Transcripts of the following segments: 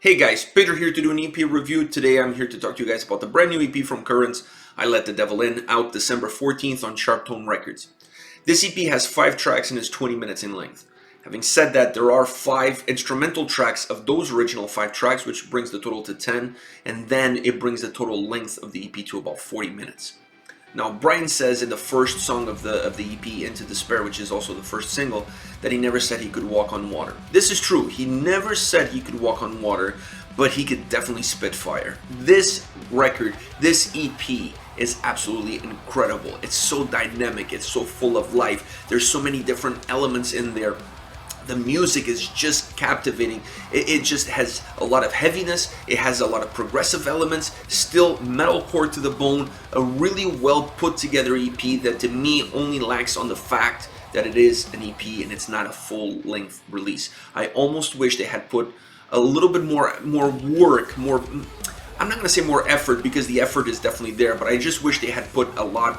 Hey guys, Peter here to do an EP review. Today I'm here to talk to you guys about the brand new EP from Currents, I Let the Devil In, out December 14th on Sharp Tone Records. This EP has 5 tracks and is 20 minutes in length. Having said that, there are 5 instrumental tracks of those original 5 tracks, which brings the total to 10, and then it brings the total length of the EP to about 40 minutes. Now, Brian says in the first song of the EP, Into Despair, which is also the first single, that he never said he could walk on water. This is true. He never said he could walk on water, but he could definitely spit fire. This record, this EP, is absolutely incredible. It's so dynamic. It's so full of life. There's so many different elements in there. The music is just captivating. It just has a lot of heaviness. It has a lot of progressive elements, still metalcore to the bone. A really well put together EP that to me only lacks on the fact that it is an EP and it's not a full length release. I almost wish they had put a little bit more work, I'm not gonna say more effort, because the effort is definitely there, but I just wish they had put a lot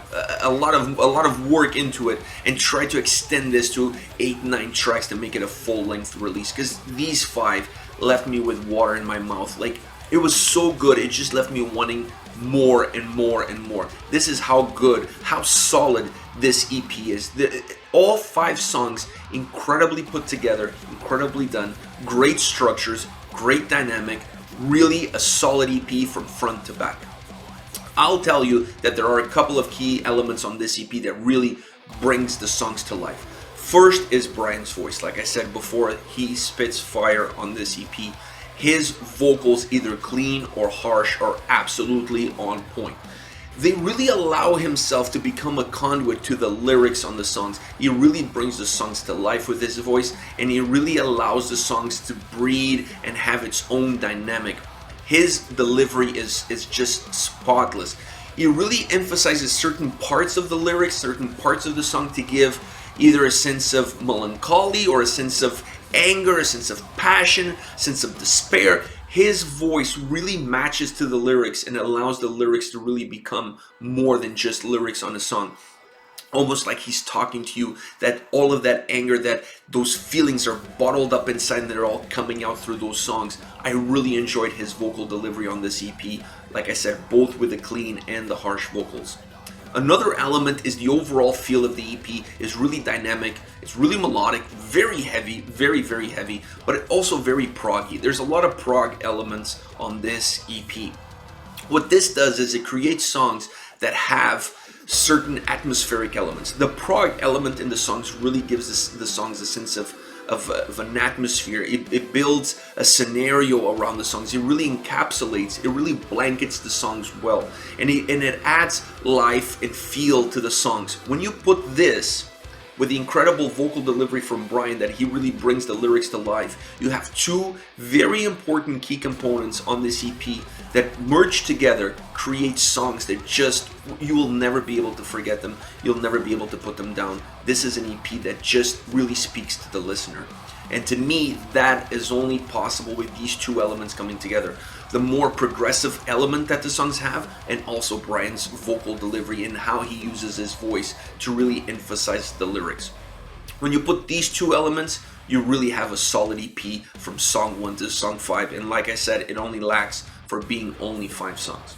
of work into it and tried to extend this to 8-9 tracks to make it a full-length release. Because these 5 left me with water in my mouth. Like, it was so good, it just left me wanting more and more and more. This is how good, how solid this EP is. All 5 songs incredibly put together, incredibly done, great structures, great dynamic. Really a solid EP from front to back. I'll tell you that there are a couple of key elements on this EP that really brings the songs to life. First is Brian's voice. Like I said before, he spits fire on this EP. His vocals, either clean or harsh, are absolutely on point. They really allow himself to become a conduit to the lyrics on the songs. He really brings the songs to life with his voice, and he really allows the songs to breathe and have its own dynamic. His delivery is just spotless. He really emphasizes certain parts of the lyrics, certain parts of the song to give either a sense of melancholy or a sense of anger, a sense of passion, a sense of despair. His voice really matches to the lyrics and allows the lyrics to really become more than just lyrics on a song. Almost like he's talking to you, that all of that anger, that those feelings are bottled up inside and they're all coming out through those songs. I really enjoyed his vocal delivery on this EP. Like I said, both with the clean and the harsh vocals. Another element is the overall feel of the EP is really dynamic, it's really melodic, very heavy, very heavy, but also very proggy. There's a lot of prog elements on this EP. What this does is it creates songs that have certain atmospheric elements. The prog element in the songs really gives the songs a sense of an atmosphere. It builds a scenario around the songs. It really encapsulates, it really blankets the songs well, and it adds life and feel to the songs. When you put this with the incredible vocal delivery from Brian, that he really brings the lyrics to life, you have 2 very important key components on this EP that merge together, create songs that just, you will never be able to forget them, you'll never be able to put them down. This is an EP that just really speaks to the listener. And to me, that is only possible with these 2 elements coming together. The more progressive element that the songs have, and also Brian's vocal delivery and how he uses his voice to really emphasize the lyrics. When you put these 2 elements, you really have a solid EP from song 1 to song 5. And like I said, it only lacks for being only 5 songs.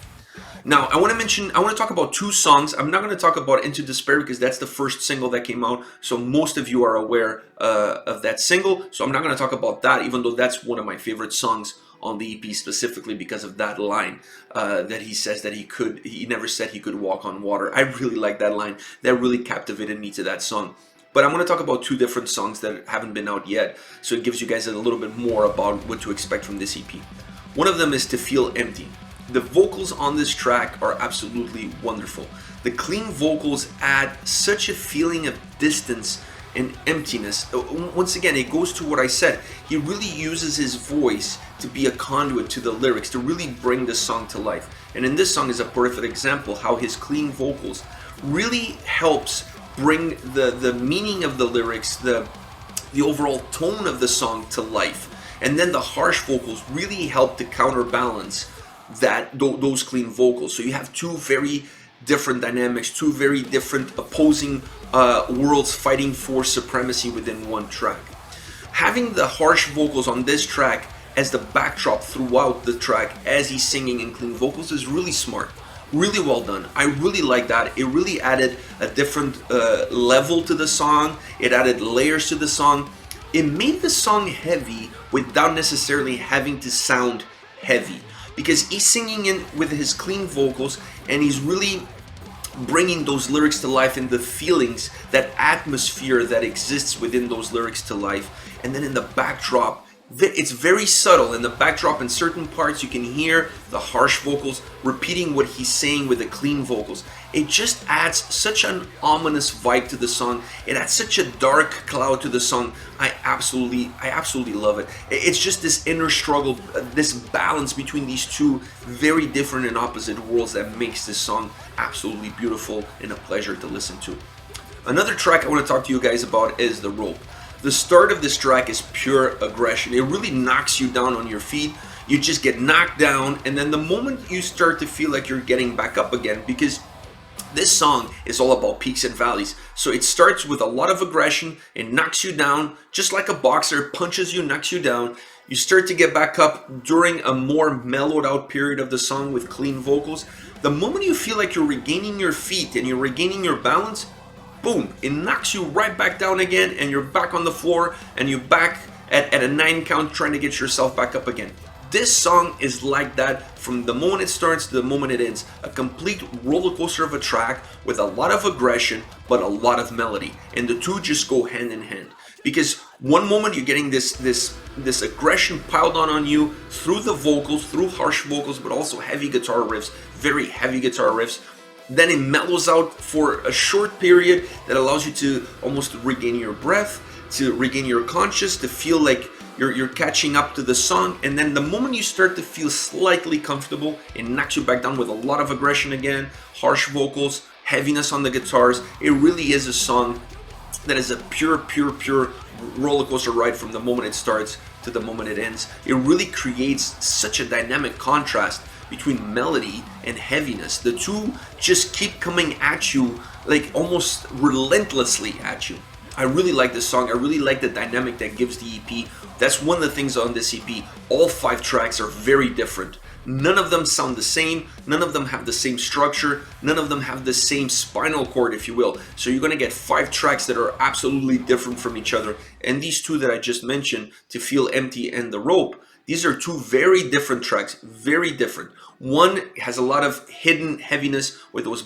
Now, I want to talk about 2 songs. I'm not going to talk about Into Despair because that's the first single that came out, so most of you are aware of that single, so I'm not going to talk about that, even though that's one of my favorite songs on the EP, specifically because of that line that he says that he never said he could walk on water. I really like that line. That really captivated me to that song. But I'm going to talk about 2 different songs that haven't been out yet, so it gives you guys a little bit more about what to expect from this EP. One of them is To Feel Empty. The vocals on this track are absolutely wonderful. The clean vocals add such a feeling of distance and emptiness. Once again, it goes to what I said. He really uses his voice to be a conduit to the lyrics, to really bring the song to life. And in this song is a perfect example how his clean vocals really helps bring the meaning of the lyrics, the overall tone of the song to life. And then the harsh vocals really help to counterbalance those clean vocals. So you have 2 very different dynamics, 2 very different opposing worlds fighting for supremacy within one track. Having the harsh vocals on this track as the backdrop throughout the track as he's singing in clean vocals is really smart. Really well done. I really like that. It really added a different level to the song. It added layers to the song. It made the song heavy without necessarily having to sound heavy, because he's singing in with his clean vocals and he's really bringing those lyrics to life and the feelings, that atmosphere that exists within those lyrics to life. And then in the backdrop, it's very subtle. In the backdrop, in certain parts, you can hear the harsh vocals repeating what he's saying with the clean vocals. It just adds such an ominous vibe to the song. It adds such a dark cloud to the song. I absolutely love it. It's just this inner struggle, this balance between these two very different and opposite worlds that makes this song absolutely beautiful and a pleasure to listen to. Another track I want to talk to you guys about is The Rope. The start of this track is pure aggression. It really knocks you down on your feet. You just get knocked down, and then the moment you start to feel like you're getting back up again, because this song is all about peaks and valleys. So it starts with a lot of aggression, it knocks you down, just like a boxer, punches you, knocks you down. You start to get back up during a more mellowed out period of the song with clean vocals. The moment you feel like you're regaining your feet and you're regaining your balance, boom, it knocks you right back down again, and you're back on the floor, and you're back at a 9 count trying to get yourself back up again. This song is like that from the moment it starts to the moment it ends. A complete roller coaster of a track with a lot of aggression but a lot of melody, and the two just go hand in hand. Because one moment you're getting this aggression piled on you through the vocals, through harsh vocals, but also heavy guitar riffs, very heavy guitar riffs. Then it mellows out for a short period that allows you to almost regain your breath, to regain your conscious, to feel like you're catching up to the song. And then the moment you start to feel slightly comfortable, it knocks you back down with a lot of aggression again, harsh vocals, heaviness on the guitars. It really is a song that is a pure roller coaster ride from the moment it starts to the moment it ends. It really creates such a dynamic contrast between melody and heaviness. The two just keep coming at you, like almost relentlessly at you. I really like this song. I really like the dynamic that gives the EP. That's one of the things on this EP. All 5 tracks are very different. None of them sound the same. None of them have the same structure. None of them have the same spinal cord, if you will. So you're going to get 5 tracks that are absolutely different from each other. And these 2 that I just mentioned, To Feel Empty and The Rope, these are 2 very different tracks, very different. One has a lot of hidden heaviness with those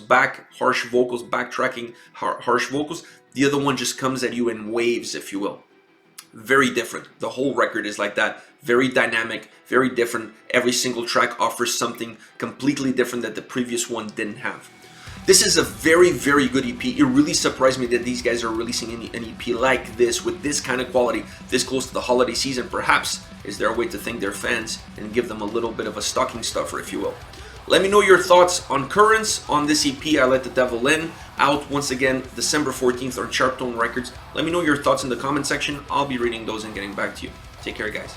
harsh vocals, backtracking harsh vocals. The other one just comes at you in waves, if you will. Very different. The whole record is like that. Very dynamic, very different. Every single track offers something completely different that the previous one didn't have. This is a very good EP. It really surprised me that these guys are releasing an EP like this, with this kind of quality, this close to the holiday season. Perhaps is there a way to thank their fans and give them a little bit of a stocking stuffer, if you will. Let me know your thoughts on Currents, on this EP, I Let the Devil In, out once again December 14th on Sharp Tone Records. Let me know your thoughts in the comment section. I'll be reading those and getting back to you. Take care, guys.